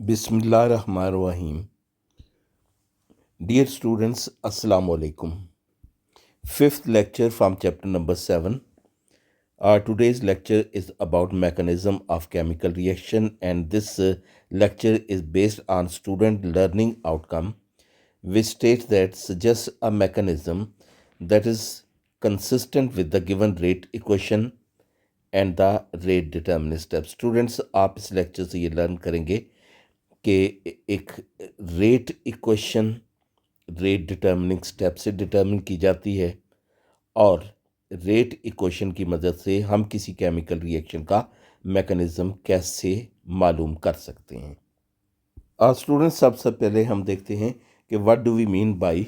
Bismillahirrahmanirrahim. Dear students, Assalamu alaikum. Fifth lecture from chapter number 7. Our today's lecture is about mechanism of chemical reaction, and this lecture is based on student learning outcome, which states that suggests a mechanism that is consistent with the given rate equation and the rate determinant step. Students, आप इस lecture से ये learn करेंगे कि एक rate equation rate determining step से determine की जाती है और रेट इक्वेशन की मदद से हम किसी केमिकल रिएक्शन का मैकेनिज्म कैसे मालूम कर सकते हैं। स्टूडेंट्स, सबसे पहले हम देखते हैं कि what do we mean by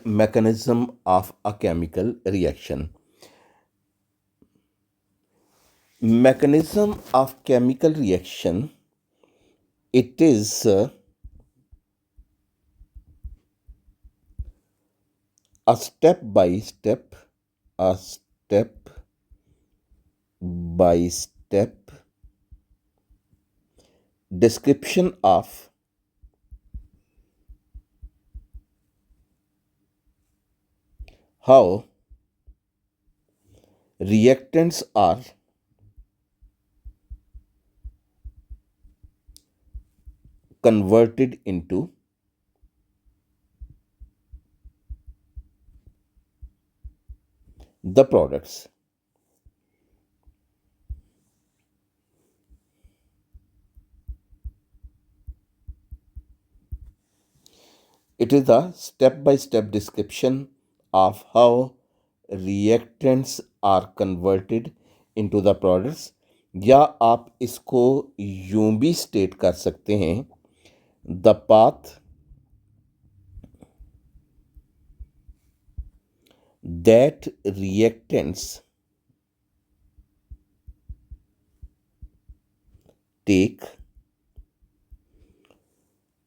mechanism of a chemical reaction. Mechanism of chemical reaction, it is a step by step description of how reactants are converted into the products. It is a step-by-step description of how reactants are converted into the products, या आप इसको यूं भी state कर सकते हैं, the path that reactants take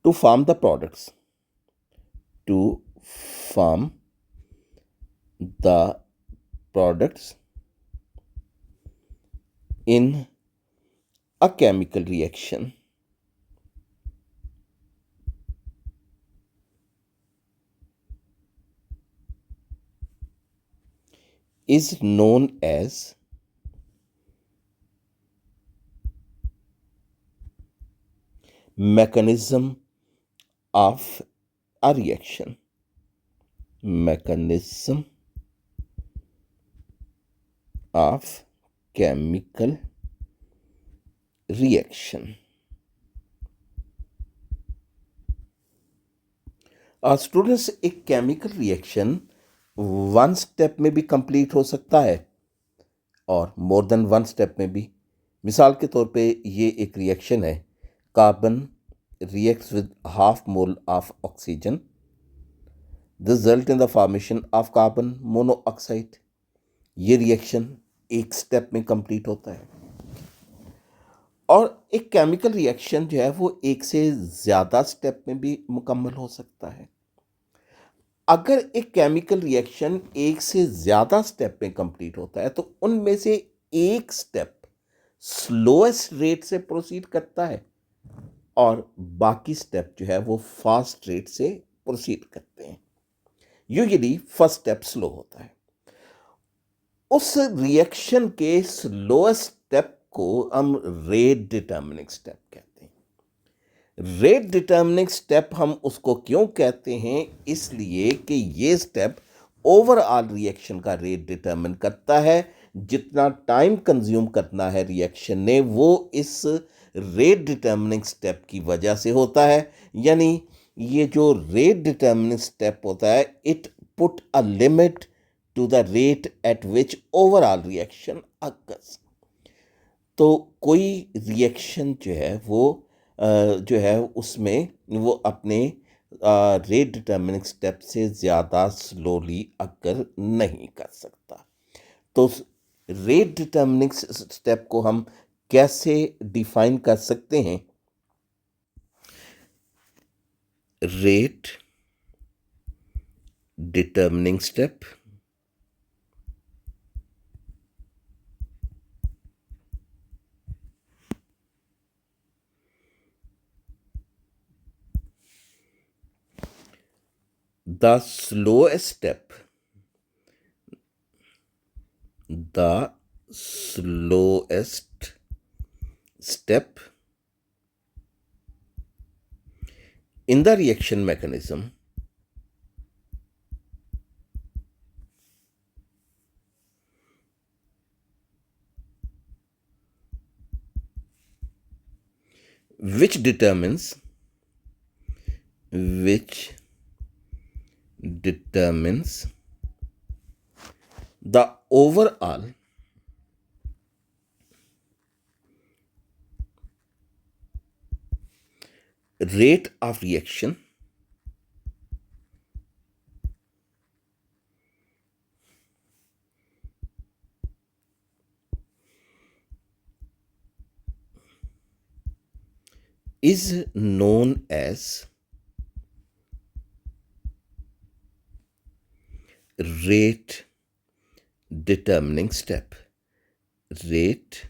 to form the products, in a chemical reaction is known as mechanism of a reaction. Mechanism of chemical reaction. Students, एक chemical reaction one step में भी कंप्लीट हो सकता है और मोर देन वन स्टेप में भी। मिसाल के तौर पे ये एक रिएक्शन है, carbon reacts with half mole of oxygen. This result in the formation of carbon monoxide. ये रिएक्शन एक स्टेप में कंप्लीट होता है। और एक केमिकल रिएक्शन जो है वो एक से ज़्यादा स्टेप में भी मुकम्मल हो सकता है। अगर एक केमिकल रिएक्शन एक से ज़्यादा स्टेप में कंप्लीट होता है तो उनमें से एक स्टेप स्लोएस्ट रेट से प्रोसीड करता है और बाकी स्टेप जो है वो फास्ट रेट से प्रोसीड करते हैं। यूजुअली फर्स्ट स्टेप स्लो होता है। उस रिएक्शन के स्लोएस्ट स्टेप को हम रेट डिटर्मिनिंग स्टेप कहते हैं। रेट डिटर्मिनिंग स्टेप हम उसको क्यों कहते हैं? इसलिए कि ये स्टेप ओवरऑल रिएक्शन का रेट डिटर्मिन करता है। जितना टाइम कंज्यूम करना है रिएक्शन ने वो इस रेट डिटर्मिनिंग स्टेप की वजह से होता है। यानी ये जो रेट डिटर्मिनिंग स्टेप होता है, it put a limit to the rate at which overall reaction occurs. तो कोई रिएक्शन जो है वो जो है उसमें वो अपने रेट डिटर्मिनिंग स्टेप से ज़्यादा स्लोली अकर नहीं कर सकता। तो रेट डिटर्मिनिंग स्टेप को हम कैसे डिफाइन कर सकते हैं? Rate determining step the slowest step in the reaction mechanism which determines the overall rate of reaction is known as rate determining step. Rate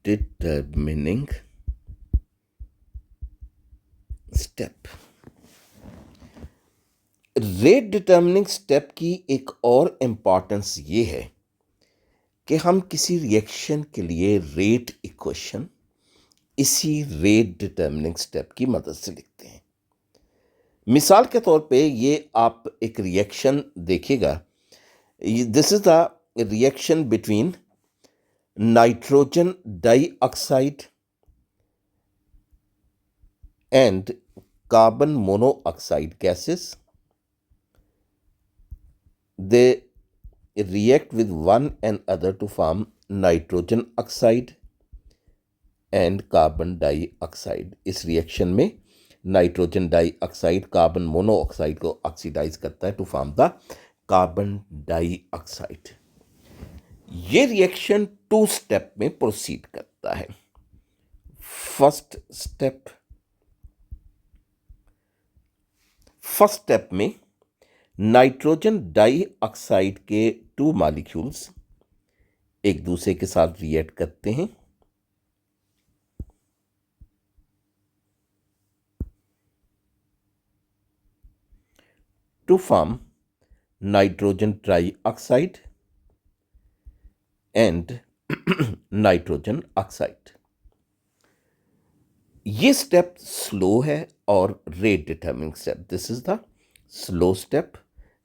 determining step. Rate determining step की एक और importance ये है कि हम किसी रिएक्शन के लिए रेट इक्वेशन इसी रेट डिटर्मिनिंग स्टेप की मदद से लिखते हैं। मिसाल के तौर पे ये आप एक रिएक्शन देखिएगा, this is the reaction between nitrogen dioxide and carbon monoxide gases. They react with one another to form nitrogen oxide and carbon dioxide. इस रिएक्शन में नाइट्रोजन डाइऑक्साइड कार्बन मोनोऑक्साइड को ऑक्सीडाइज करता है to form the carbon dioxide. ये reaction 2 step में proceed करता है। First step में नाइट्रोजन डाइऑक्साइड के 2 मॉलिक्यूल्स एक दूसरे के साथ रिएक्ट करते हैं। To form nitrogen trioxide and nitrogen oxide. ये स्टेप स्लो है और rate determining step. This is the slow step,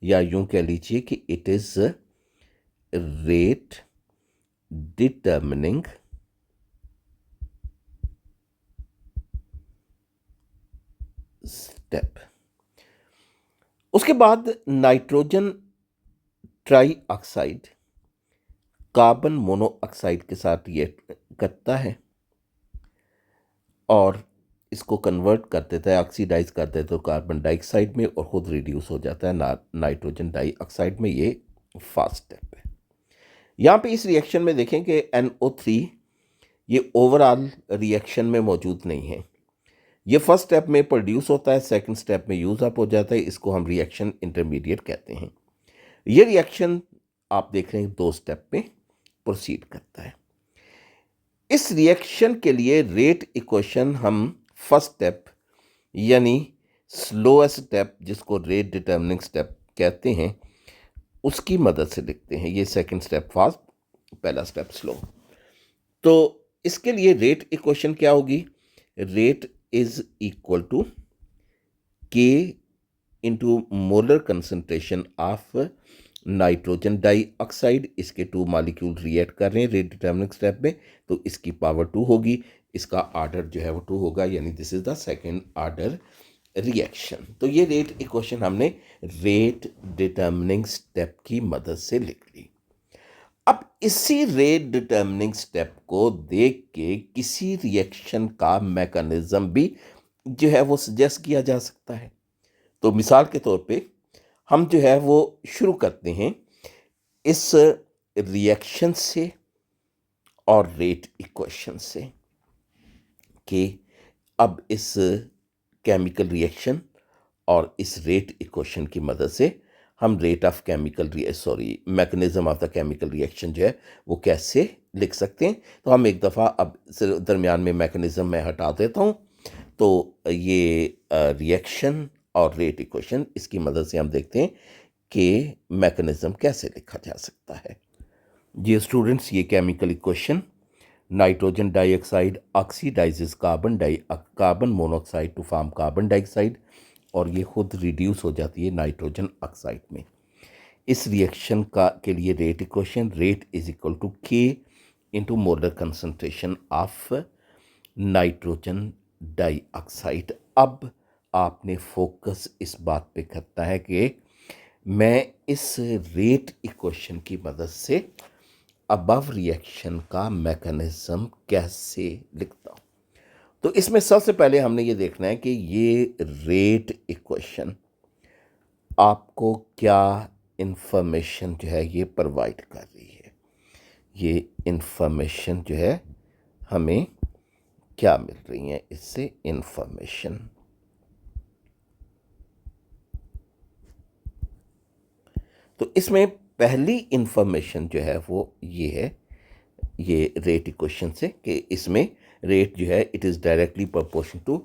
या यूं कह लीजिए कि it is rate determining step. उसके बाद नाइट्रोजन ट्राइऑक्साइड कार्बन मोनोऑक्साइड के साथ रिएक्ट करता है और इसको कन्वर्ट कर देता है, ऑक्सीडाइज कर देता है तो कार्बन डाइऑक्साइड में, और खुद रिड्यूस हो जाता है नाइट्रोजन डाइऑक्साइड में। ये फर्स्ट स्टेप है। यहाँ पे इस रिएक्शन में देखें कि NO3 ये ओवरऑल रिएक्शन में मौजूद नहीं है। ये फर्स्ट स्टेप में प्रोड्यूस होता है, सेकंड स्टेप में यूज अप हो जाता है। इसको हम रिएक्शन इंटरमीडिएट कहते हैं। ये रिएक्शन आप देख रहे हैं 2 स्टेप में प्रोसीड करता है। इस रिएक्शन के लिए रेट इक्वेशन हम फर्स्ट स्टेप यानी स्लोएस्ट स्टेप, जिसको रेट डिटर्मिनिंग स्टेप कहते हैं, उसकी मदद से लिखते हैं। ये सेकंड स्टेप फास्ट, पहला स्टेप स्लो। तो इसके लिए रेट इक्वेशन क्या होगी? Rate is equal to K into molar concentration of nitrogen dioxide. इसके 2 मॉलिक्यूल रिएक्ट कर रहे हैं रेट डिटर्मिनिंग स्टेप में, तो इसकी पावर 2 होगी। इसका आर्डर जो है वो 2 होगा, यानी this is the second order reaction. तो ये रेट इक्वेशन हमने रेट डिटर्मिनिंग स्टेप की मदद से लिख ली। अब इसी रेट डिटर्मिनिंग स्टेप को देख के किसी रिएक्शन का मैकेनिज्म भी जो है वो सजेस्ट किया जा सकता है। तो मिसाल के तौर पे हम जो है वो शुरू करते हैं इस रिएक्शन से और रेट इक्वेशन से कि अब इस केमिकल रिएक्शन और इस रेट इक्वेशन की मदद से हम rate of mechanism of the chemical reaction जो है वो कैसे लिख सकते हैं। तो हम एक दफ़ा अब दरमियान में मैकेनिज्म मैं हटा देता हूँ। तो ये रिएक्शन और रेट इक्वेशन, इसकी मदद से हम देखते हैं कि मैकेनिज्म कैसे लिखा जा सकता है। जी स्टूडेंट्स, ये chemical equation, nitrogen dioxide oxidises carbon monoxide to form carbon dioxide, और ये खुद रिड्यूस हो जाती है नाइट्रोजन ऑक्साइड में। इस रिएक्शन का के लिए rate equation, rate is equal to के into molar concentration of nitrogen dioxide. अब आपने फोकस इस बात पे करना है कि मैं इस रेट इक्वेशन की मदद से अबव रिएक्शन का मैकेनिज्म कैसे लिखता हूँ। तो इसमें सबसे पहले हमने ये देखना है कि ये रेट इक्वेशन आपको क्या इंफॉर्मेशन जो है ये प्रोवाइड कर रही है। ये इंफॉर्मेशन जो है हमें क्या मिल रही है इससे इंफॉर्मेशन। तो इसमें पहली इंफॉर्मेशन जो है वो ये है, ये रेट इक्वेशन से, कि इसमें रेट जो है it is directly proportion to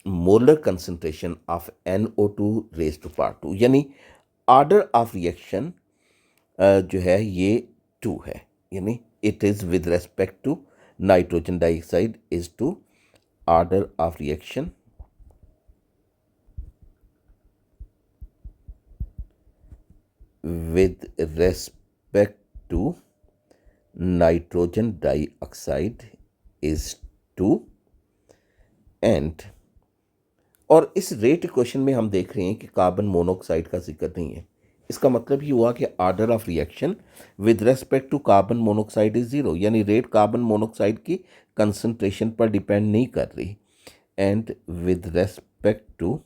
molar concentration of NO2 raise to power 2, यानी ऑर्डर ऑफ रिएक्शन जो है ये 2 है, यानी it is with respect to nitrogen dioxide is two order of reaction with respect to nitrogen dioxide is 2 and, और इस rate equation में हम देख रहे हैं कि कार्बन मोनोऑक्साइड का जिक्र नहीं है। इसका मतलब ये हुआ कि order of reaction with respect to carbon monoxide is 0, यानी रेट कार्बन मोनोऑक्साइड की कंसंट्रेशन पर डिपेंड नहीं कर रही। And with respect to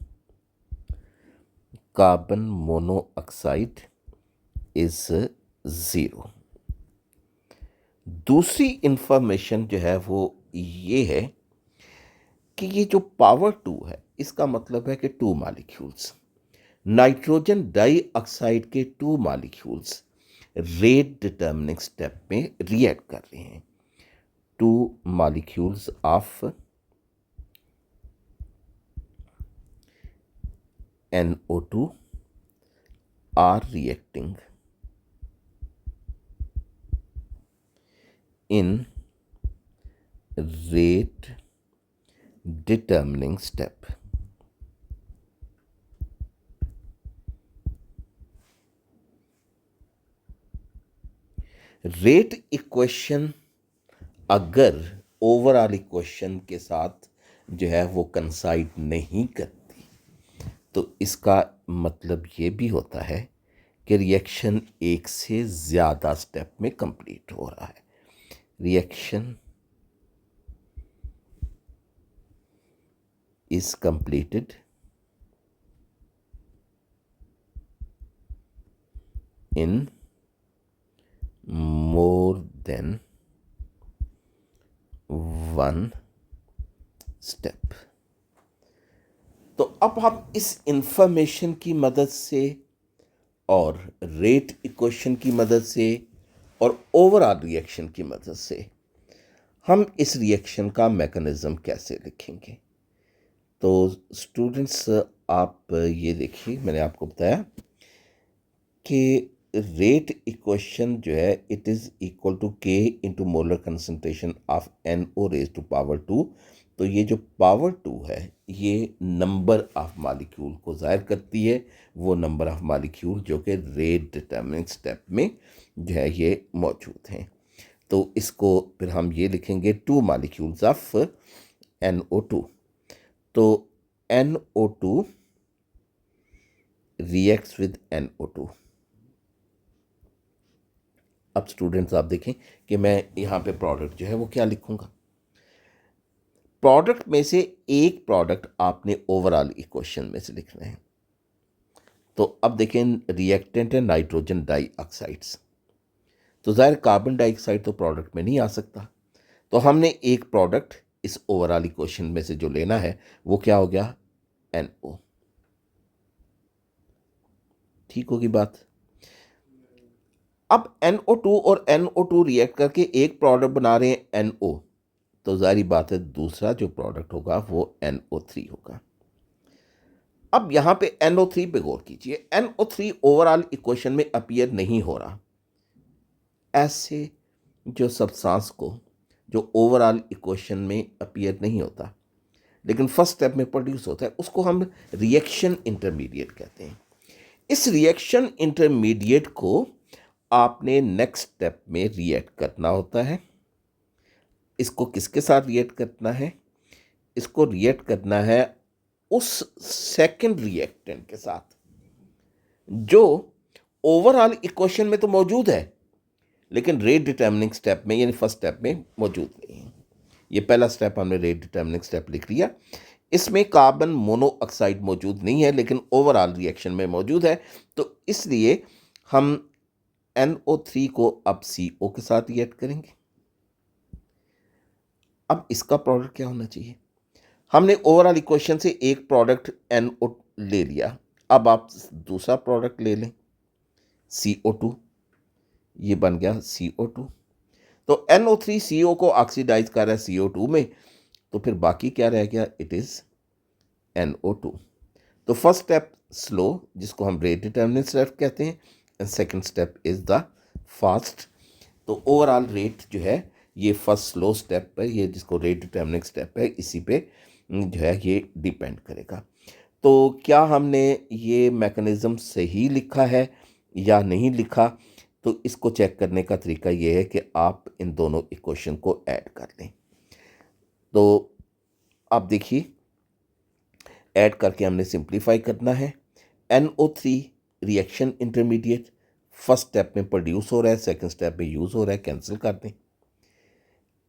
carbon monoxide is 0। दूसरी इंफॉर्मेशन जो है वो ये है कि ये जो पावर 2 है इसका मतलब है कि 2 मॉलिक्यूल्स, नाइट्रोजन डाइऑक्साइड के 2 मॉलिक्यूल्स रेट डिटर्मिनिंग स्टेप में रिएक्ट कर रहे हैं। 2 molecules of NO2 are reacting in rate determining step. Rate equation अगर ओवरऑल इक्वेशन के साथ जो है वो कंसाइड नहीं करती तो इसका मतलब ये भी होता है कि रिएक्शन एक से ज़्यादा स्टेप में कंप्लीट हो रहा है। Reaction is completed in more than one step। तो अब हम इस इंफॉर्मेशन की मदद से और रेट इक्वेशन की मदद से और ओवरऑल रिएक्शन की मदद से हम इस रिएक्शन का मैकेनिज्म कैसे लिखेंगे। तो स्टूडेंट्स आप ये देखिए, मैंने आपको बताया कि रेट इक्वेशन जो है इट इज़ इक्वल टू के into molar concentration of NO raise to power 2। तो ये जो पावर 2 है ये नंबर ऑफ मॉलिक्यूल को ज़ाहिर करती है, वो नंबर ऑफ मॉलिक्यूल जो कि रेट डिटर्मिनिंग स्टेप में जो है ये मौजूद हैं। तो इसको फिर हम ये लिखेंगे 2 मॉलिक्यूल्स ऑफ NO2। तो NO2 रिएक्ट्स विद NO2। अब स्टूडेंट्स आप देखें कि मैं यहाँ पे प्रोडक्ट जो है वो क्या लिखूँगा। प्रोडक्ट में से एक प्रोडक्ट आपने ओवरऑल इक्वेशन में से लिखना है। तो अब देखें रिएक्टेंट है नाइट्रोजन डाइऑक्साइड्स, तो ज़ाहिर कार्बन डाइऑक्साइड तो प्रोडक्ट में नहीं आ सकता, तो हमने एक प्रोडक्ट इस ओवरऑल इक्वेशन में से जो लेना है वो क्या हो गया, NO। ठीक होगी बात। अब NO2 और NO2 रिएक्ट करके एक प्रोडक्ट बना रहे हैं NO, तो जारी बात है दूसरा जो प्रोडक्ट होगा वो NO3 होगा। अब यहाँ पे NO3 पे गौर कीजिए। NO3 ओवरऑल इक्वेशन में अपीयर नहीं हो रहा। ऐसे जो सब्सटेंस को जो ओवरऑल इक्वेशन में अपीयर नहीं होता लेकिन फर्स्ट स्टेप में प्रोड्यूस होता है, उसको हम रिएक्शन इंटरमीडिएट कहते हैं। इस रिएक्शन इंटरमीडिएट को आपने नेक्स्ट स्टेप में रिएक्ट करना होता है। इसको किसके साथ रिएक्ट करना है? इसको रिएक्ट करना है उस सेकंड रिएक्टेंट के साथ जो ओवरऑल इक्वेशन में तो मौजूद है लेकिन रेट डिटर्मिनिंग स्टेप में यानी फर्स्ट स्टेप में मौजूद नहीं है। ये पहला स्टेप हमने रेट डिटर्मिनिंग स्टेप लिख लिया। इसमें कार्बन मोनोऑक्साइड मौजूद नहीं है लेकिन ओवरऑल रिएक्शन में मौजूद है, तो इसलिए हम NO3 को अब CO के साथ रिएक्ट करेंगे। अब इसका प्रोडक्ट क्या होना चाहिए? हमने ओवरऑल इक्वेशन से एक प्रोडक्ट NO ले लिया, अब आप दूसरा प्रोडक्ट ले लें CO2, ये बन गया CO2। तो NO3 CO को ऑक्सीडाइज कर रहा है CO2 में, तो फिर बाकी क्या रह गया? It is NO2। तो फर्स्ट स्टेप स्लो, जिसको हम रेट डिटर्मिनेंट स्टेप कहते हैं, and second step is the fast. तो ओवरऑल रेट जो है ये फर्स्ट स्लो स्टेप है, ये जिसको रेट डिटर्मिनेंट स्टेप है, इसी पे जो है ये डिपेंड करेगा। तो क्या हमने ये मैकेनिज्म सही लिखा है या नहीं लिखा? तो इसको चेक करने का तरीका ये है कि आप इन दोनों इक्वेशन को ऐड कर लें। तो आप देखिए, ऐड करके हमने सिंप्लीफाई करना है। NO3 reaction intermediate first step में प्रोड्यूस हो रहा है, सेकंड स्टेप में यूज हो रहा है, कैंसिल कर दें।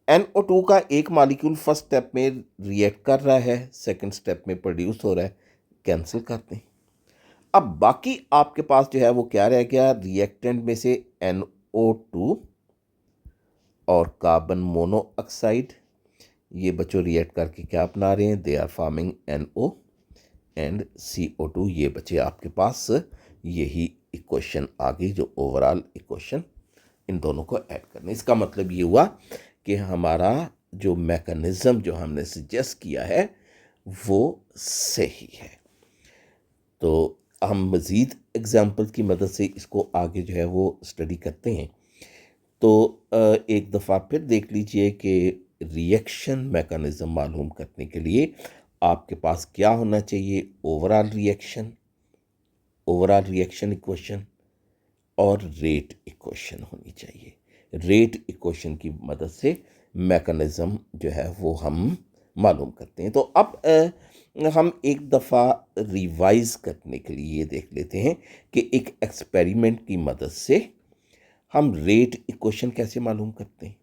NO2 का एक मॉलिक्यूल फर्स्ट स्टेप में रिएक्ट कर रहा है, सेकंड स्टेप में प्रोड्यूस हो रहा है, कैंसिल कर दें। अब बाकी आपके पास जो है वो क्या रह गया? रिएक्टेंट में से NO2 और कार्बन मोनोऑक्साइड, ये बच्चों रिएक्ट करके क्या बना रहे हैं? They are forming NO and CO2। ये बचे आपके पास, यही इक्वेशन आ गई जो ओवरऑल इक्वेशन। इन दोनों को ऐड करना, इसका मतलब ये हुआ कि हमारा जो मैकेनिज्म जो हमने सजेस्ट किया है वो सही है। तो हम मज़ीद एग्जाम्पल की मदद से इसको आगे जो है वो स्टडी करते हैं। तो एक दफ़ा फिर देख लीजिए कि रिएक्शन मैकेनिज्म मालूम करने के लिए आपके पास क्या होना चाहिए? ओवरऑल रिएक्शन इक्वेशन और रेट इक्वेशन होनी चाहिए। रेट इक्वेशन की मदद से मैकेनिज्म जो है वो हम मालूम करते हैं। तो अब हम एक दफ़ा रिवाइज करने के लिए ये देख लेते हैं कि एक एक्सपेरिमेंट की मदद से हम रेट इक्वेशन कैसे मालूम करते हैं,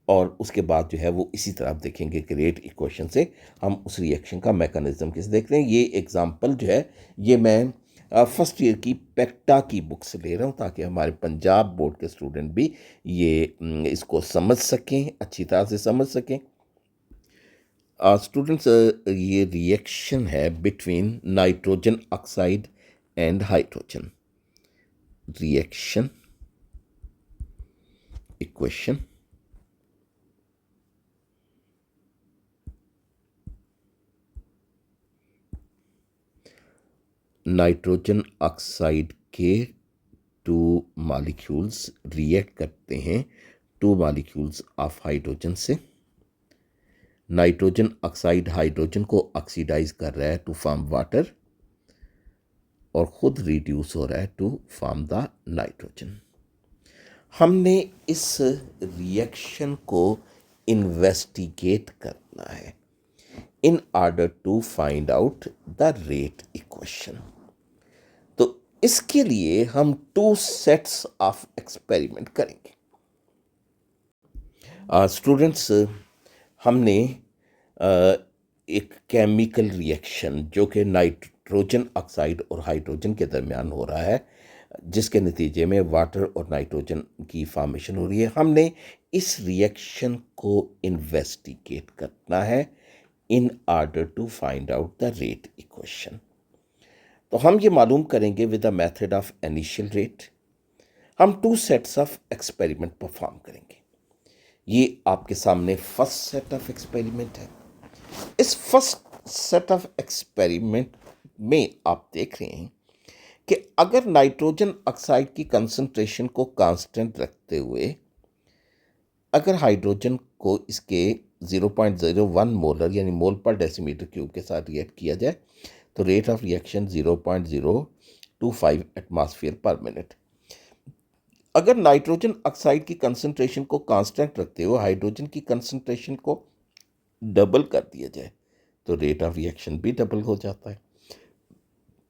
और उसके बाद जो है वो इसी तरह आप देखेंगे कि रेट इक्वेशन से हम उस रिएक्शन का मैकेनिज्म कैसे देखते हैं। ये एग्जांपल जो है ये मैं फर्स्ट ईयर की पेक्टा की बुक से ले रहा हूँ ताकि हमारे पंजाब बोर्ड के स्टूडेंट भी ये इसको समझ सकें, अच्छी तरह से समझ सकें। स्टूडेंट्स, ये रिएक्शन है between nitrogen oxide and hydrogen. Reaction equation nitrogen oxide के टू मॉलिक्यूल्स रिएक्ट करते हैं टू मॉलिक्यूल्स ऑफ हाइड्रोजन से। नाइट्रोजन ऑक्साइड हाइड्रोजन को ऑक्सीडाइज कर रहा है टू फॉर्म वाटर और खुद रिड्यूस हो रहा है टू फॉर्म द नाइट्रोजन। हमने इस रिएक्शन को इन्वेस्टिगेट करना है in order to find out the rate equation. तो इसके लिए हम 2 सेट्स ऑफ एक्सपेरिमेंट करेंगे। स्टूडेंट्स, हमने एक केमिकल रिएक्शन जो कि नाइट्रोजन ऑक्साइड और हाइड्रोजन के दरमियान हो रहा है, जिसके नतीजे में वाटर और नाइट्रोजन की फॉर्मेशन हो रही है, हमने इस रिएक्शन को इन्वेस्टिगेट करना है in order to find out the rate equation. तो हम ये मालूम करेंगे with the method of initial rate. हम 2 सेट्स ऑफ एक्सपेरिमेंट परफॉर्म करेंगे। ये आपके सामने फर्स्ट सेट ऑफ एक्सपेरिमेंट है। इस फर्स्ट सेट ऑफ एक्सपेरिमेंट में आप देख रहे हैं कि अगर नाइट्रोजन ऑक्साइड की कंसंट्रेशन को कांस्टेंट रखते हुए अगर हाइड्रोजन को इसके 0.01 मोलर यानी मोल पर डेसीमीटर क्यूब के साथ रिएक्ट किया जाए तो रेट ऑफ रिएक्शन 0.025 एटमॉस्फेयर पर मिनट। अगर नाइट्रोजन ऑक्साइड की कंसंट्रेशन को कांस्टेंट रखते हुए हाइड्रोजन की कंसंट्रेशन को डबल कर दिया जाए तो रेट ऑफ रिएक्शन भी डबल हो जाता है।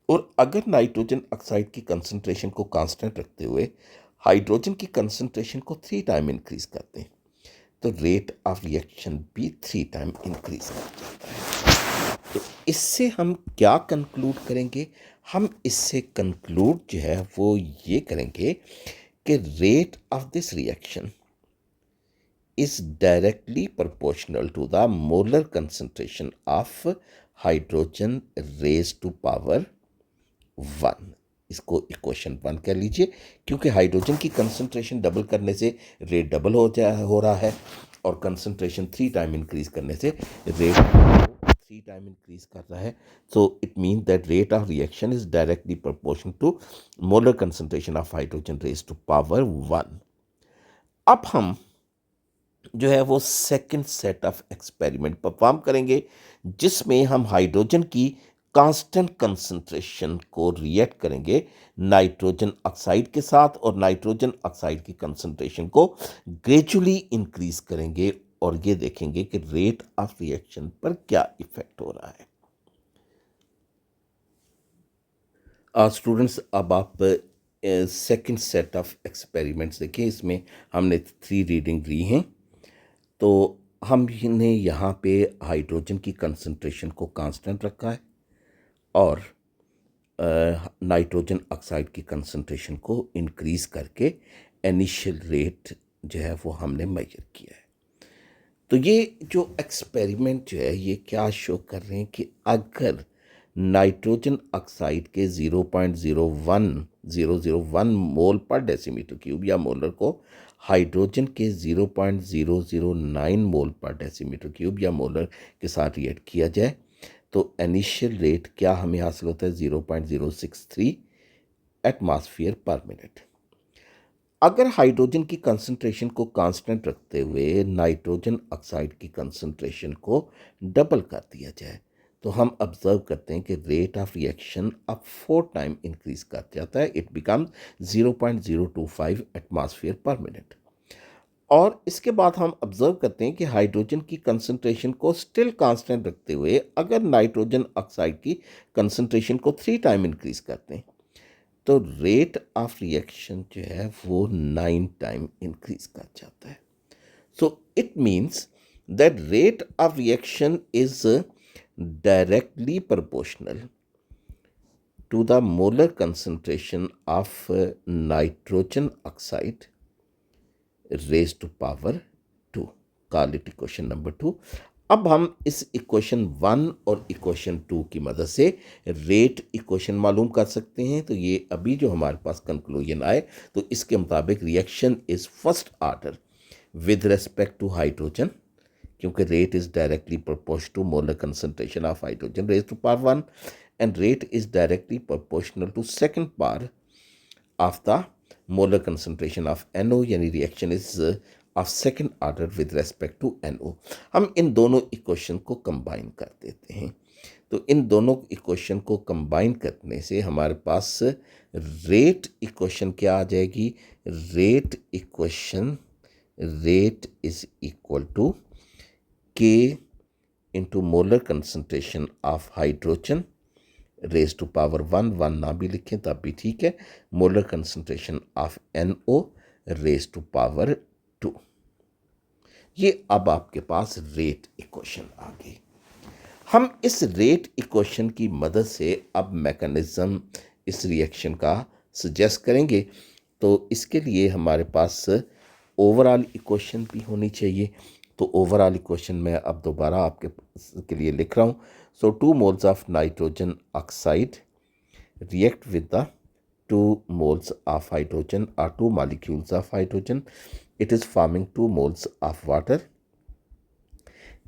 और अगर नाइट्रोजन ऑक्साइड की कंसंट्रेशन को कांस्टेंट रखते हुए हाइड्रोजन की कंसंट्रेशन को 3 टाइम इंक्रीज करते हैं तो रेट ऑफ रिएक्शन भी 3 टाइम इंक्रीज कर जाता है। तो इससे हम क्या कंक्लूड करेंगे? हम इससे कंक्लूड जो है वो ये करेंगे कि rate of this reaction is directly proportional to the molar concentration of hydrogen raised to power 1। इसको इक्वेशन 1 कह लीजिए क्योंकि हाइड्रोजन की कंसंट्रेशन डबल करने से रेट डबल हो रहा है और कंसंट्रेशन 3 टाइम इंक्रीज करने से रेट 3 टाइम इंक्रीज कर रहा है। So it mean that rate of reaction is directly proportional to molar concentration of hydrogen raised to power 1। अब हम जो है वो second set of experiment perform करेंगे जिसमें हम हाइड्रोजन की कांस्टेंट कंसंट्रेशन को रिएक्ट करेंगे नाइट्रोजन ऑक्साइड के साथ और नाइट्रोजन ऑक्साइड की कंसंट्रेशन को ग्रेजुअली इंक्रीज करेंगे और ये देखेंगे कि रेट ऑफ रिएक्शन पर क्या इफेक्ट हो रहा है। स्टूडेंट्स अब आप सेकंड सेट ऑफ एक्सपेरिमेंट्स देखिए, इसमें हमने 3 रीडिंग ली हैं। तो हमने यहाँ पे हाइड्रोजन की कंसंट्रेशन को कांस्टेंट रखा है और नाइट्रोजन ऑक्साइड की कंसंट्रेशन को इंक्रीज करके इनिशियल रेट जो है वो हमने मेजर किया है। तो ये जो एक्सपेरिमेंट जो है ये क्या शो कर रहे हैं कि अगर नाइट्रोजन ऑक्साइड के 0.01001 मोल पर डेसीमीटर क्यूब या मोलर को हाइड्रोजन के 0.009 मोल पर डेसीमीटर क्यूब या मोलर के साथ रिएक्ट किया जाए तो इनिशियल रेट क्या हमें हासिल होता है 0.063 एटमॉस्फेयर पर मिनट। अगर हाइड्रोजन की कंसंट्रेशन को कांस्टेंट रखते हुए नाइट्रोजन ऑक्साइड की कंसंट्रेशन को डबल कर दिया जाए तो हम ऑब्जर्व करते हैं कि रेट ऑफ रिएक्शन अब 4 टाइम इंक्रीज कर जाता है। इट बिकम्स 0.025 एटमॉस्फेयर पर मिनट। और इसके बाद हम ऑब्जर्व करते हैं कि हाइड्रोजन की कंसंट्रेशन को स्टिल कांस्टेंट रखते हुए अगर नाइट्रोजन ऑक्साइड की कंसंट्रेशन को 3 टाइम इंक्रीज करते हैं तो रेट ऑफ रिएक्शन जो है वो 9 टाइम इंक्रीज कर जाता है। So it means that rate of reaction is directly proportional to the molar concentration of nitrogen oxide raised to power 2। Call it equation number 2। अब हम इस इक्वेशन 1 और इक्वेशन 2 की मदद से रेट इक्वेशन मालूम कर सकते हैं। तो ये अभी जो हमारे पास कंक्लूजन आए तो इसके मुताबिक reaction is first order with respect to hydrogen क्योंकि rate is directly proportional to molar concentration of hydrogen raised to power 1 and rate is directly proportional to second power of the molar concentration of NO यानी reaction is of second order with respect to NO। हम इन दोनों equation को combine कर देते हैं। तो इन दोनों equation को कंबाइन करने से हमारे पास रेट इक्वेशन क्या आ जाएगी? Rate equation rate is equal to K into molar concentration of hydrogen raised to power 1 ना भी लिखें तब भी ठीक है, molar concentration of NO raised to power 2। ये अब आपके पास रेट इक्वेशन आ गई। हम इस रेट इक्वेशन की मदद से अब मैकेनिज्म इस रिएक्शन का सजेस्ट करेंगे। तो इसके लिए हमारे पास ओवरऑल इक्वेशन भी होनी चाहिए। तो ओवरऑल इक्वेशन मैं अब दोबारा आपके के लिए लिख रहा हूँ। सो 2 moles of nitrogen oxide react with the 2 moles of hydrogen और 2 molecules of hydrogen. It is forming 2 moles of water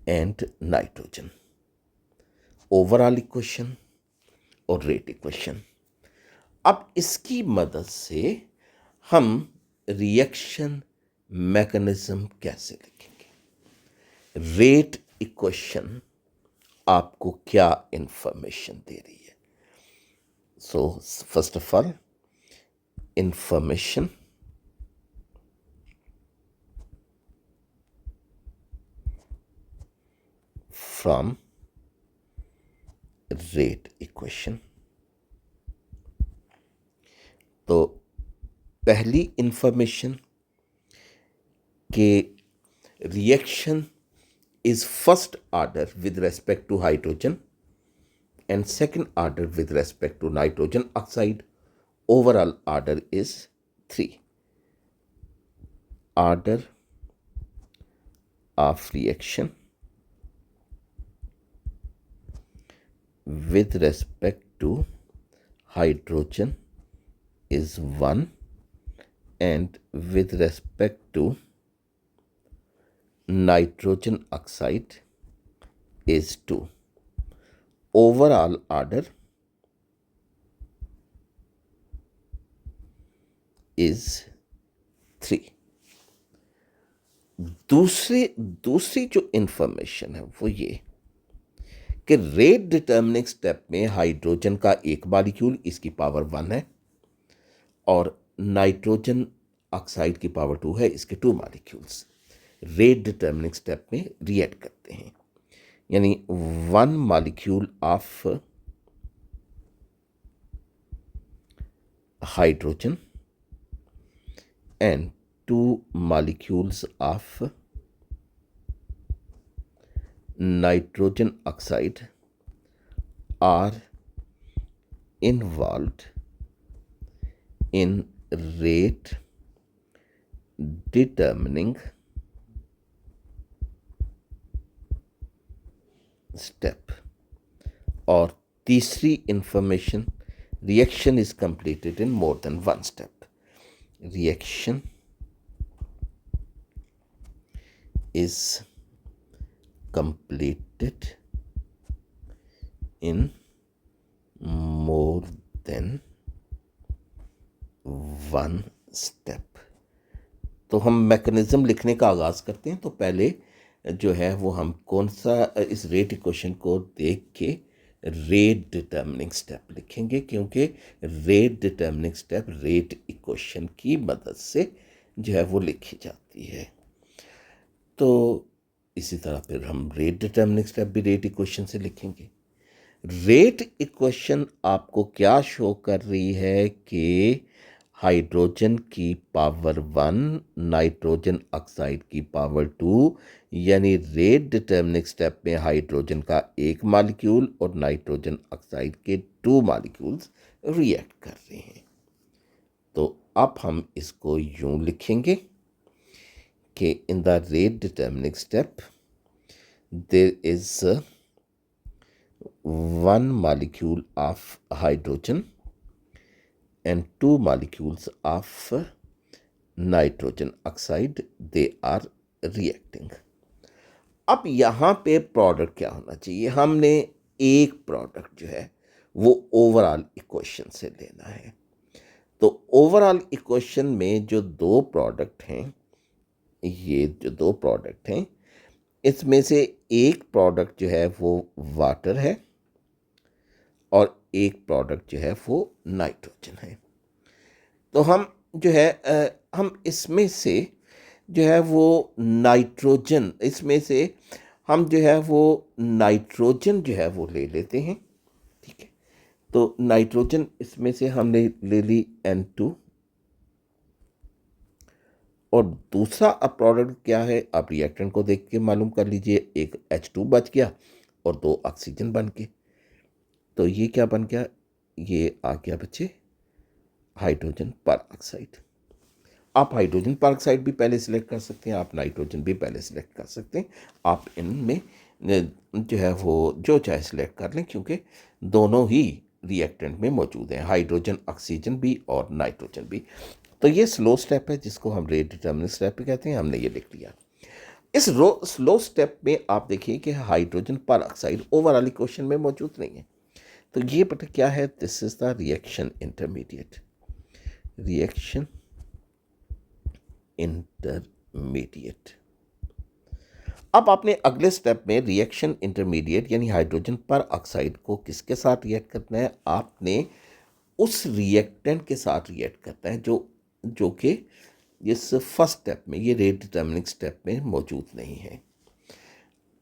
and nitrogen. Overall equation और रेट इक्वेशन। अब इसकी मदद से हम रिएक्शन मैकेनिज्म कैसे लिखेंगे। रेट इक्वेशन आपको क्या इंफॉर्मेशन दे रही है? So first of all, information from rate equation. तो पहली इंफॉर्मेशन के reaction is first order with respect to hydrogen and second order with respect to nitrogen oxide. Overall order is 3. Order of reaction with respect to hydrogen is 1 and with respect to nitrogen oxide is 2. Overall order is 3. दूसरी जो information है वो ये कि rate determining step में hydrogen का एक molecule, इसकी पावर 1 है, और नाइट्रोजन ऑक्साइड की पावर 2 है, इसके 2 मॉलिक्यूल्स रेट डिटर्मिनिंग स्टेप में रिएक्ट करते हैं। यानी 1 molecule of hydrogen and 2 molecules of nitrogen oxide are involved in rate determining step. और तीसरी information, reaction is completed in more than one step. Reaction is completed in more than one step. तो हम mechanism लिखने का आगाज़ करते हैं। तो पहले जो है वो हम कौन सा इस रेट इक्वेशन को देख के रेट डिटर्मिनिंग स्टेप लिखेंगे, क्योंकि rate determining step rate equation की मदद से जो है वो लिखी जाती है। तो इसी तरह फिर हम रेट डिटर्मिनिंग स्टेप भी रेट इक्वेशन से लिखेंगे। रेट इक्वेशन आपको क्या शो कर रही है कि हाइड्रोजन की पावर 1, नाइट्रोजन ऑक्साइड की पावर 2, यानी रेट डिटर्मिनिंग स्टेप में हाइड्रोजन का एक मॉलिक्यूल और नाइट्रोजन ऑक्साइड के 2 मॉलिक्यूल्स रिएक्ट कर रहे हैं। तो अब हम इसको यूं लिखेंगे कि in the rate determining step there is 1 molecule of hydrogen and 2 molecules of nitrogen oxide, they are reacting. अब यहाँ पे प्रोडक्ट क्या होना चाहिए? हमने एक प्रोडक्ट जो है वो ओवरऑल इक्वेशन से लेना है। तो ओवरऑल इक्वेशन में जो 2 प्रोडक्ट हैं, ये जो 2 प्रोडक्ट हैं, इसमें से एक प्रोडक्ट जो है वो वाटर है और एक प्रोडक्ट जो है वो नाइट्रोजन है। तो हम जो है हम इसमें से जो है वो नाइट्रोजन, इसमें से हम जो है वो नाइट्रोजन जो है वो ले लेते हैं, ठीक है। तो नाइट्रोजन इसमें से हमने ले ली N2, और दूसरा अब प्रोडक्ट क्या है, आप रिएक्टेंट को देख के मालूम कर लीजिए। एक H2 बच गया और 2 ऑक्सीजन बन के, तो ये क्या बन गया, ये आ गया बच्चे हाइड्रोजन पर ऑक्साइड। आप हाइड्रोजन पर ऑक्साइड भी पहले सिलेक्ट कर सकते हैं, आप नाइट्रोजन भी पहले सिलेक्ट कर सकते हैं। आप इनमें जो है वो जो चाहे सिलेक्ट कर लें, क्योंकि दोनों ही रिएक्टेंट में मौजूद हैं, हाइड्रोजन ऑक्सीजन भी और नाइट्रोजन भी। तो ये स्लो स्टेप है जिसको हम रेट डिटर्मिनिंग स्टेप भी कहते हैं, हमने ये लिख लिया। इस स्लो स्टेप में आप देखिए कि हाइड्रोजन पर ऑक्साइड ओवरऑल इक्वेशन में मौजूद नहीं है। तो ये बेटा क्या है, this is the reaction intermediate, reaction intermediate. अब आपने अगले स्टेप में रिएक्शन इंटरमीडिएट यानी हाइड्रोजन पर ऑक्साइड को किसके साथ रिएक्ट करना है, आपने उस रिएक्टेंट के साथ रिएक्ट करना है जो कि इस फर्स्ट स्टेप में, ये रेट डिटर्मिनिंग स्टेप में मौजूद नहीं है।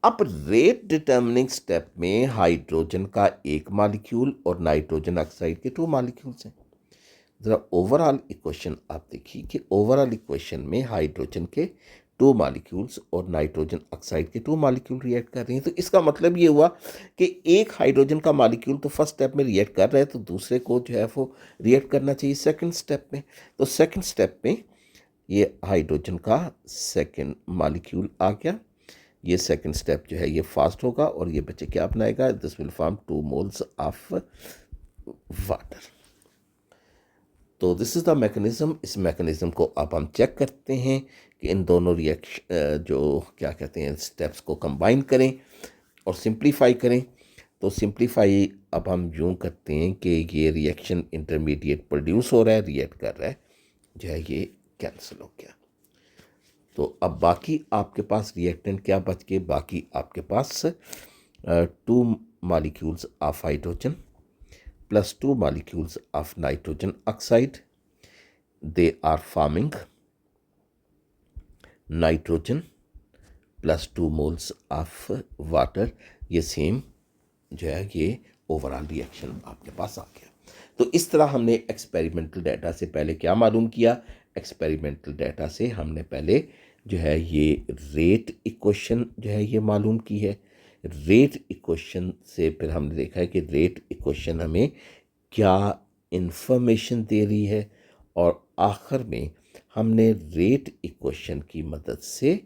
अब रेट डिटर्मिनिंग स्टेप में हाइड्रोजन का एक मॉलिक्यूल और नाइट्रोजन ऑक्साइड के 2 मॉलिक्यूल्स हैं। ज़रा ओवरऑल इक्वेशन आप देखिए कि ओवरऑल इक्वेशन में हाइड्रोजन के 2 मॉलिक्यूल्स और नाइट्रोजन ऑक्साइड के 2 मॉलिक्यूल रिएक्ट कर रहे हैं। तो इसका मतलब ये हुआ कि एक हाइड्रोजन का मॉलिक्यूल तो फर्स्ट स्टेप में रिएक्ट कर रहा है, तो दूसरे को जो है वो रिएक्ट करना चाहिए सेकंड स्टेप में। तो सेकंड स्टेप में ये हाइड्रोजन का सेकंड मॉलिक्यूल आ गया, ये सेकंड स्टेप जो है ये फास्ट होगा और ये बच्चे क्या बनाएगा, this will form 2 moles of water. तो दिस इज़ द मैकेनिज़्म। इस मैकेनिज़्म को अब हम चेक करते हैं कि इन दोनों रिएक्शन जो क्या कहते हैं स्टेप्स को कंबाइन करें और सिंप्लीफाई करें। तो सिंप्लीफाई अब हम यूँ करते हैं कि ये रिएक्शन इंटरमीडिएट प्रोड्यूस हो रहा है, रिएक्ट कर रहा है, जो है ये कैंसिल हो गया। तो अब बाकी आपके पास रिएक्टेंट क्या बच गए, बाकी आपके पास 2 molecules of hydrogen plus 2 molecules of nitrogen oxide. They are forming nitrogen plus 2 moles of water. ये सेम जो है ये ओवरऑल रिएक्शन आपके पास आ गया। तो इस तरह हमने एक्सपेरिमेंटल डाटा से पहले क्या मालूम किया, एक्सपेरिमेंटल डाटा से हमने पहले जो है ये रेट इक्वेशन जो है ये मालूम की है। रेट इक्वेशन से फिर हमने देखा है कि रेट इक्वेशन हमें क्या इंफॉर्मेशन दे रही है, और आखिर में हमने रेट इक्वेशन की मदद से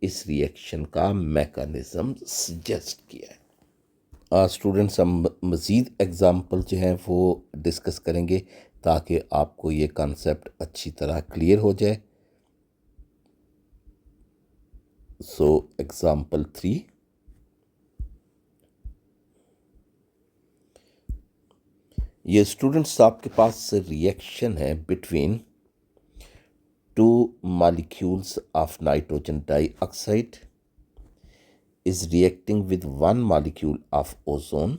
इस रिएक्शन का मैकेनिज़्म सजेस्ट किया है। स्टूडेंट्स हम मज़ीद एग्ज़ाम्पल जो हैं वो डिस्कस करेंगे ताकि आपको ये कॉन्सेप्ट अच्छी तरह क्लियर हो जाए। सो एग्ज़ाम्पल 3, ये स्टूडेंट्स आपके पास रिएक्शन है between 2 molecules of nitrogen dioxide is reacting with 1 molecule of ozone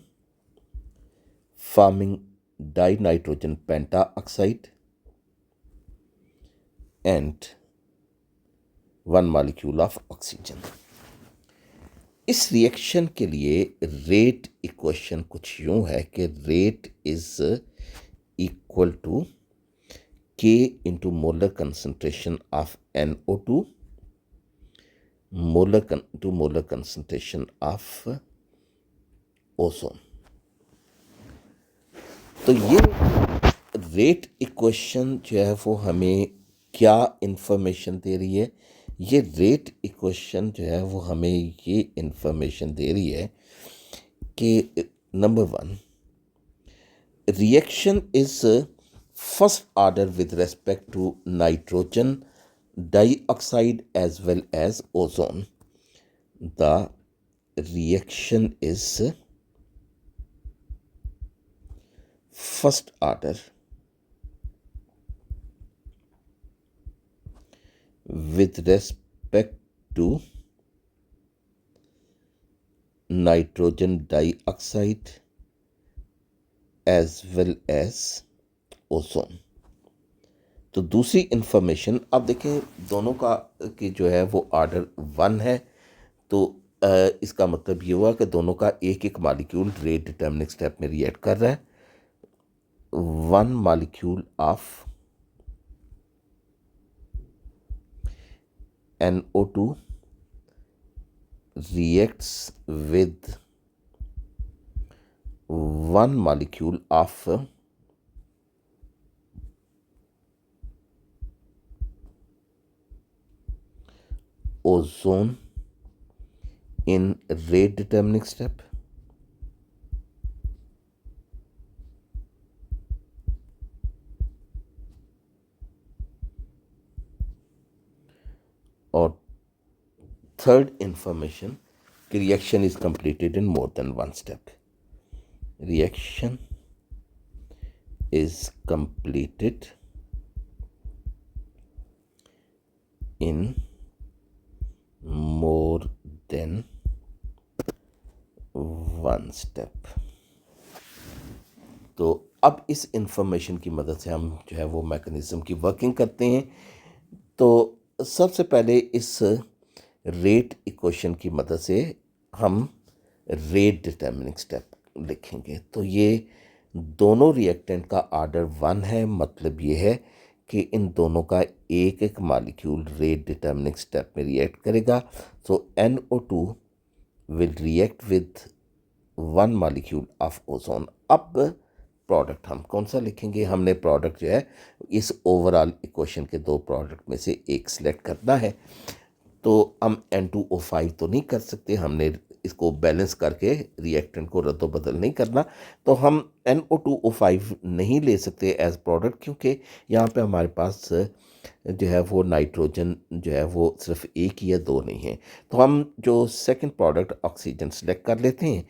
forming dinitrogen pentaoxide and 1 molecule of oxygen। इस रिएक्शन के लिए रेट इक्वेशन कुछ यूं है कि rate is equal to K into molar concentration of NO2 to molar concentration of ozone। तो ये rate equation जो है वो हमें क्या इंफॉर्मेशन दे रही है, ये रेट इक्वेशन जो है वो हमें ये इंफॉर्मेशन दे रही है कि number 1, reaction is first order with respect to nitrogen dioxide as well as ozone. The reaction is first order with respect to nitrogen dioxide as well as ozone. तो दूसरी इंफॉर्मेशन अब देखें दोनों का कि जो है वो ऑर्डर 1 है, तो इसका मतलब ये हुआ कि दोनों का एक एक मॉलिक्यूल रेट डिटर्मिनिंग स्टेप में रिएक्ट कर रहा है। 1 molecule of NO2 reacts with 1 molecule of ozone in rate determining step, और third information, reaction is completed in more than one step। reaction is completed in more than one step। तो अब इस information की मदद से हम जो है वो मैकेनिज्म की वर्किंग करते हैं। तो सबसे पहले इस रेट इक्वेशन की मदद से हम रेट डिटर्मिनिंग स्टेप लिखेंगे। तो ये दोनों रिएक्टेंट का ऑर्डर 1 है, मतलब ये है कि इन दोनों का एक एक मॉलिक्यूल रेट डिटर्मिनिंग स्टेप में रिएक्ट करेगा। सो NO2 will react with 1 molecule of ozone. अब प्रोडक्ट हम कौन सा लिखेंगे? हमने प्रोडक्ट जो है इस ओवरऑल इक्वेशन के दो प्रोडक्ट में से एक सिलेक्ट करना है। तो हम N2O5 तो नहीं कर सकते, हमने इसको बैलेंस करके रिएक्टेंट को रद्दो बदल नहीं करना। तो हम NO2O5 नहीं ले सकते एज प्रोडक्ट, क्योंकि यहाँ पे हमारे पास जो है वो नाइट्रोजन जो है वो सिर्फ एक ही है, दो नहीं है। तो हम जो सेकंड प्रोडक्ट ऑक्सीजन सेलेक्ट कर लेते हैं।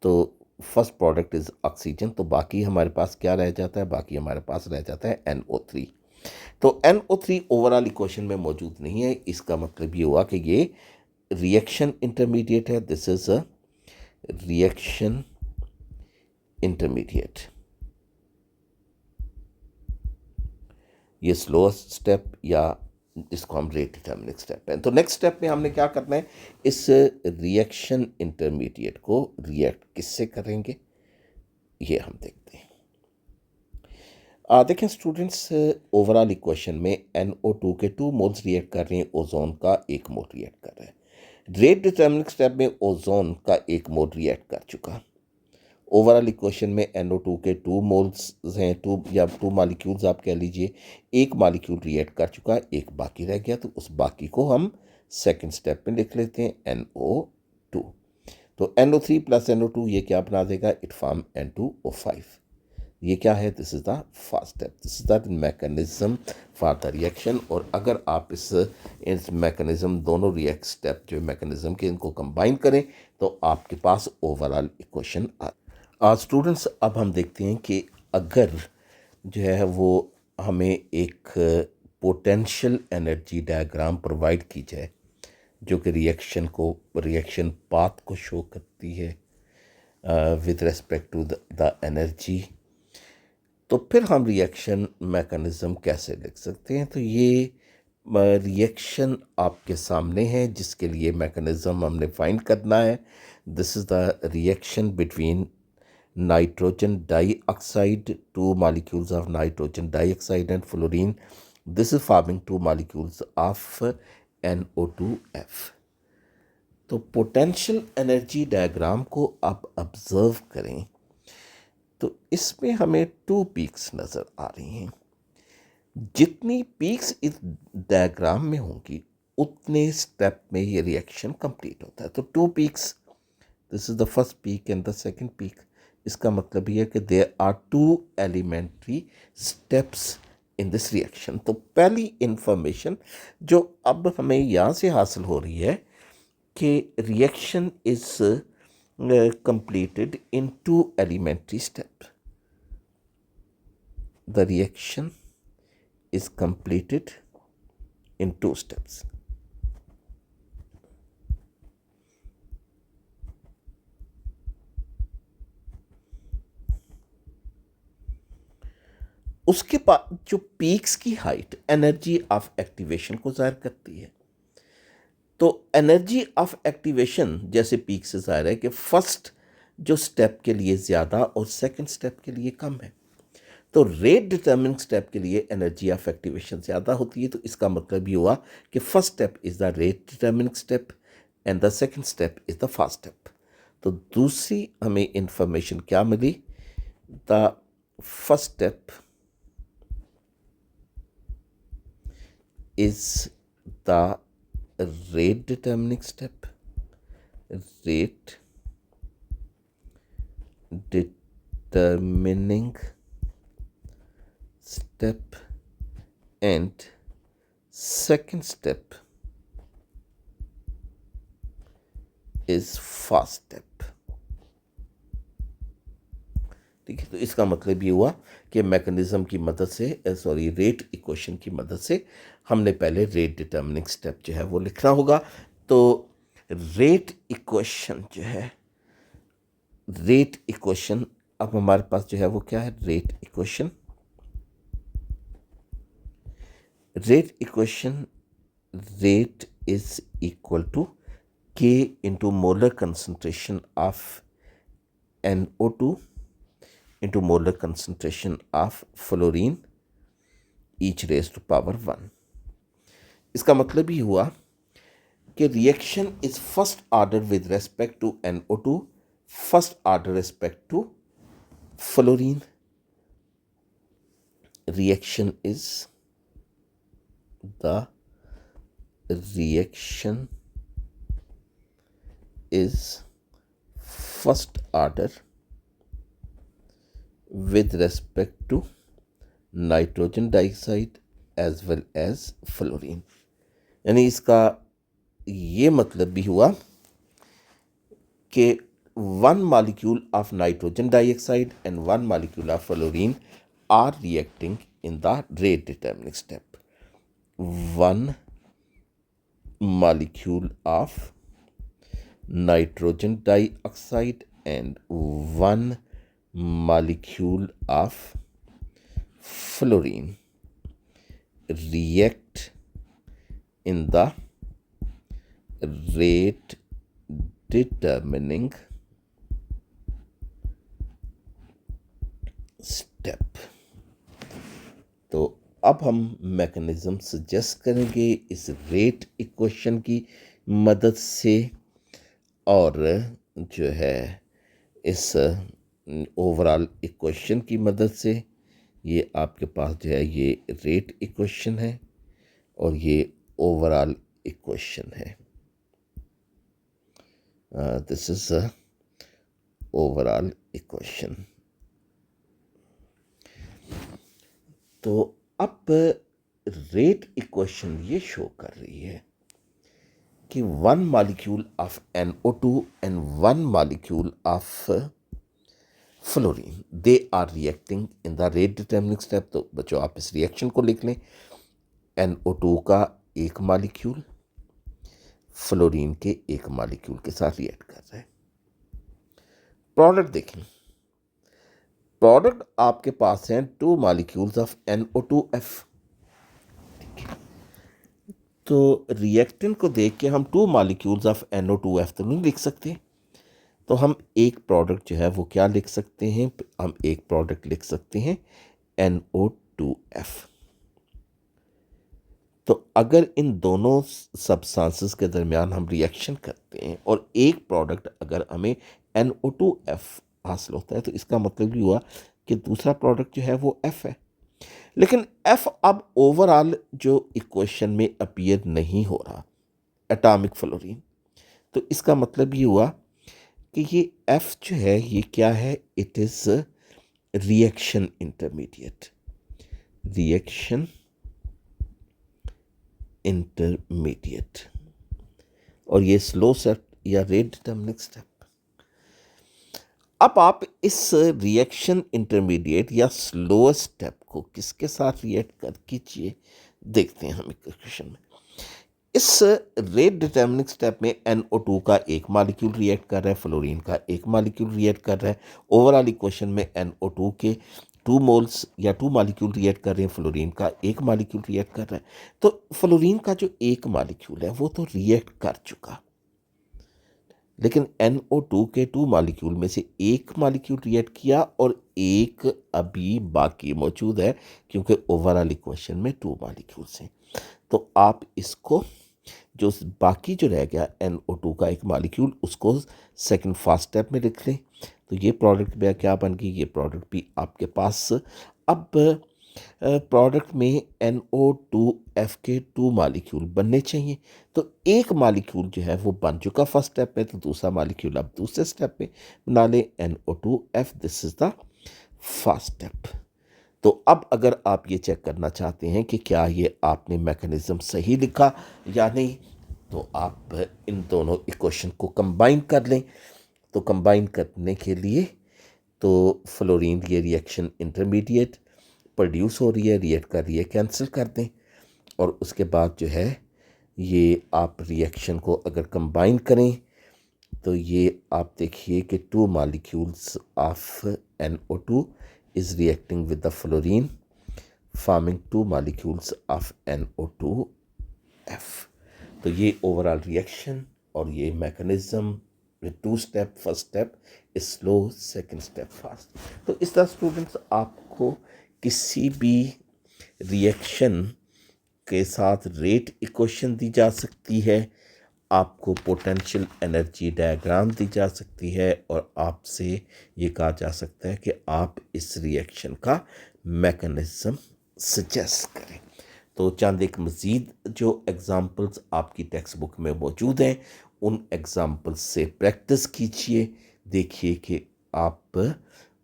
तो फर्स्ट प्रोडक्ट इज़ ऑक्सीजन, तो बाकी हमारे पास क्या रह जाता है? बाकी हमारे पास रह जाता है NO3। तो NO3 ओवरऑल इक्वेशन में मौजूद नहीं है। इसका मतलब ये हुआ कि ये रिएक्शन इंटरमीडिएट है। This is a reaction intermediate. ये स्लोएस्ट स्टेप या इसको हम रेट डिटर्मिनिंग स्टेप है। तो नेक्स्ट स्टेप में हमने क्या करना है? इस रिएक्शन इंटरमीडिएट को रिएक्ट किससे करेंगे, ये हम देखते हैं। देखें स्टूडेंट्स, ओवरऑल इक्वेशन में NO2 के 2 मोल्स रिएक्ट कर रहे हैं, ओजोन का 1 मोल रिएक्ट कर रहा है। रेट डिटर्मिनिंग स्टेप में ओजोन का 1 मोल रिएक्ट कर चुका। ओवरऑल इक्वेशन में NO2 के 2 मोल्स हैं, 2 या 2 मॉलिक्यूल्स आप कह लीजिए। एक मॉलिक्यूल रिएक्ट कर चुका, एक बाकी रह गया, तो उस बाकी को हम सेकंड स्टेप में लिख लेते हैं NO2। तो NO3 प्लस NO2 ये क्या बना देगा? It form N2O5। ये क्या है? This is the first step, this is the mechanism for the reaction. और अगर आप इस मैकेनिज्म दोनों रिएक्ट स्टेप जो मैकेनिज्म के इनको कंबाइन करें तो आपके पास ओवरऑल इक्वेशन स्टूडेंट्स, अब हम देखते हैं कि अगर जो है वो हमें एक पोटेंशियल एनर्जी डायग्राम प्रोवाइड की जाए जो कि रिएक्शन पाथ को शो करती है with respect to the energy, तो फिर हम रिएक्शन मैकेनिज्म कैसे लिख सकते हैं? तो ये रिएक्शन आपके सामने है जिसके लिए मैकेनिज्म हमने फाइंड करना है। This is the reaction between nitrogen dioxide, 2 molecules of nitrogen dioxide and fluorine. This is forming 2 molecules of NO2F। तो पोटेंशियल एनर्जी डायग्राम को आप ऑब्जर्व करें तो इसमें हमें 2 पीक्स नज़र आ रही हैं। जितनी पीक्स इस डायग्राम में होंगी उतने स्टेप में ये रिएक्शन कंप्लीट होता है। तो 2 peaks, this is the first peak and the second peak. इसका मतलब ये है कि there are 2 elementary steps in this reaction. तो पहली इंफॉर्मेशन जो अब हमें यहाँ से हासिल हो रही है कि reaction is completed in 2 elementary steps. The reaction is completed in 2 steps. उसके बाद जो पीक्स की हाइट एनर्जी ऑफ एक्टिवेशन को जाहिर करती है। तो एनर्जी ऑफ एक्टिवेशन जैसे पीक से जाहिर है कि फर्स्ट जो स्टेप के लिए ज़्यादा और सेकंड स्टेप के लिए कम है। तो रेट डिटर्मिनिंग स्टेप के लिए एनर्जी ऑफ एक्टिवेशन ज़्यादा होती है। तो इसका मतलब ये हुआ कि first step is the rate determining step and the second step is the fast step. तो दूसरी हमें इंफॉर्मेशन क्या मिली? The first step is the rate determining step, rate determining step, and second step is fast step। ठीक है, तो इसका मतलब ये हुआ कि मैकेनिज्म की मदद से रेट इक्वेशन की मदद से हमने पहले रेट डिटर्मिनिंग स्टेप जो है वो लिखना होगा। तो रेट इक्वेशन जो है, रेट इक्वेशन अब हमारे पास जो है वो क्या है, rate equation. Rate equation, rate is equal to K into molar concentration of NO2 into molar concentration of fluorine each raised to power 1। इसका मतलब ये हुआ कि reaction is first order with respect to NO2, first order respect to fluorine. Reaction is the reaction is first order with respect to nitrogen dioxide as well as fluorine। यानी इसका ये मतलब भी हुआ कि one molecule of nitrogen dioxide and one molecule of fluorine are reacting in the rate determining step। one molecule of nitrogen dioxide and one molecule of fluorine react in the rate determining step। तो अब हम mechanism suggest करेंगे इस rate equation की मदद से, और जो है इस ओवरऑल इक्वेशन की मदद से। ये आपके पास जो है ये रेट इक्वेशन है और ये ओवरऑल इक्वेशन है। This is a overall equation. तो अब रेट इक्वेशन ये शो कर रही है कि one molecule of NO2 and one molecule of fluorine, they are reacting in the rate determining step। तो बच्चों आप इस रिएक्शन को लिख लें, NO2 का एक मॉलिक्यूल फ्लोरीन के एक मॉलिक्यूल के साथ रिएक्ट कर रहा है। प्रोडक्ट देखें, प्रोडक्ट आपके पास हैं टू मॉलिक्यूल्स ऑफ NO2F। तो रिएक्टेंट को देख के हम टू मॉलिक्यूल्स ऑफ NO2F तो नहीं लिख सकते, तो हम एक प्रोडक्ट जो है वो क्या लिख सकते हैं, हम एक प्रोडक्ट लिख सकते हैं NO2F। तो अगर इन दोनों सब्सटेंसेस के दरमियान हम रिएक्शन करते हैं और एक प्रोडक्ट अगर हमें NO2F हासिल होता है, तो इसका मतलब ये हुआ कि दूसरा प्रोडक्ट जो है वो F है। लेकिन F अब ओवरऑल जो इक्वेशन में अपीयर नहीं हो रहा, एटॉमिक फ्लोरीन। तो इसका मतलब ये हुआ कि ये F जो है ये क्या है, it is reaction intermediate, reaction intermediate, और ये स्लो स्टेप या रेट डिटर्मिनिंग स्टेप। अब आप इस रिएक्शन इंटरमीडिएट या स्लो स्टेप को किसके साथ रिएक्ट कर कीजिए, देखते हैं हम इक्वेशन में। इस रेट डिटर्मिनिंग स्टेप में NO2 का एक मॉलिक्यूल रिएक्ट कर रहा है, फ्लोरीन का एक मॉलिक्यूल रिएक्ट कर रहा है। ओवरऑल इक्वेशन में NO2 के 2 मोल्स या 2 मॉलिक्यूल रिएक्ट कर रहे हैं, फ्लोरीन का एक मॉलिक्यूल रिएक्ट कर रहा है। तो फ्लोरीन का जो एक मॉलिक्यूल है वो तो रिएक्ट कर चुका, लेकिन NO2 के 2 मॉलिक्यूल में से एक मॉलिक्यूल रिएक्ट किया और एक अभी बाकी मौजूद है, क्योंकि ओवरऑल इक्वेशन में 2 मॉलिक्यूल्स हैं। तो आप इसको जो बाकी जो रह गया NO2 का एक मॉलिक्यूल, उसको सेकंड फर्स्ट स्टेप में लिख लें। तो ये प्रोडक्ट भी क्या बन गई, ये प्रोडक्ट भी आपके पास। अब प्रोडक्ट में NO2F के 2 मॉलिक्यूल बनने चाहिए। तो एक मॉलिक्यूल जो है वो बन चुका फर्स्ट स्टेप में, तो दूसरा मॉलिक्यूल अब दूसरे स्टेप में बना ले NO2F। This is the first step. तो अब अगर आप ये चेक करना चाहते हैं कि क्या ये आपने मैकेनिज्म सही लिखा या नहीं, तो आप इन दोनों इक्वेशन को कंबाइन कर लें। तो कंबाइन करने के लिए तो फ्लोरीन ये रिएक्शन इंटरमीडिएट प्रोड्यूस हो रही है, रिएक्ट कर रही है, कैंसिल कर दें। और उसके बाद जो है ये आप रिएक्शन को अगर कंबाइन करें तो ये आप देखिए कि 2 molecules of NO2 is reacting with the fluorine forming 2 molecules of NO2F। तो ये ओवरऑल रिएक्शन और ये mechanism 2 step, first step is slow, second step fast. तो इस तरह स्टूडेंट्स आपको किसी भी रिएक्शन के साथ रेट इक्वेशन दी जा सकती है, आपको पोटेंशियल एनर्जी डायग्राम दी जा सकती है और आपसे ये कहा जा सकता है कि आप इस रिएक्शन का मैकेनिज्म सजेस्ट करें। तो चंद एक मज़ीद जो एग्ज़ाम्पल्स आपकी टेक्स्ट बुक में मौजूद हैं उन एग्ज़ाम्पल्स से प्रैक्टिस कीजिए, देखिए कि आप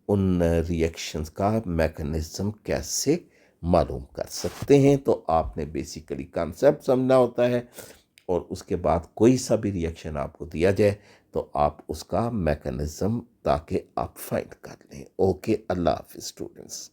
उन रिएक्शंस का मैकेनिज्म कैसे मालूम कर सकते हैं। तो आपने बेसिकली कॉन्सेप्ट समझना होता है और उसके बाद कोई सा भी रिएक्शन आपको दिया जाए तो आप उसका मैकेनिज्म ताकि आप फाइंड कर लें। ओके, अल्लाह हाफिज़ स्टूडेंट्स।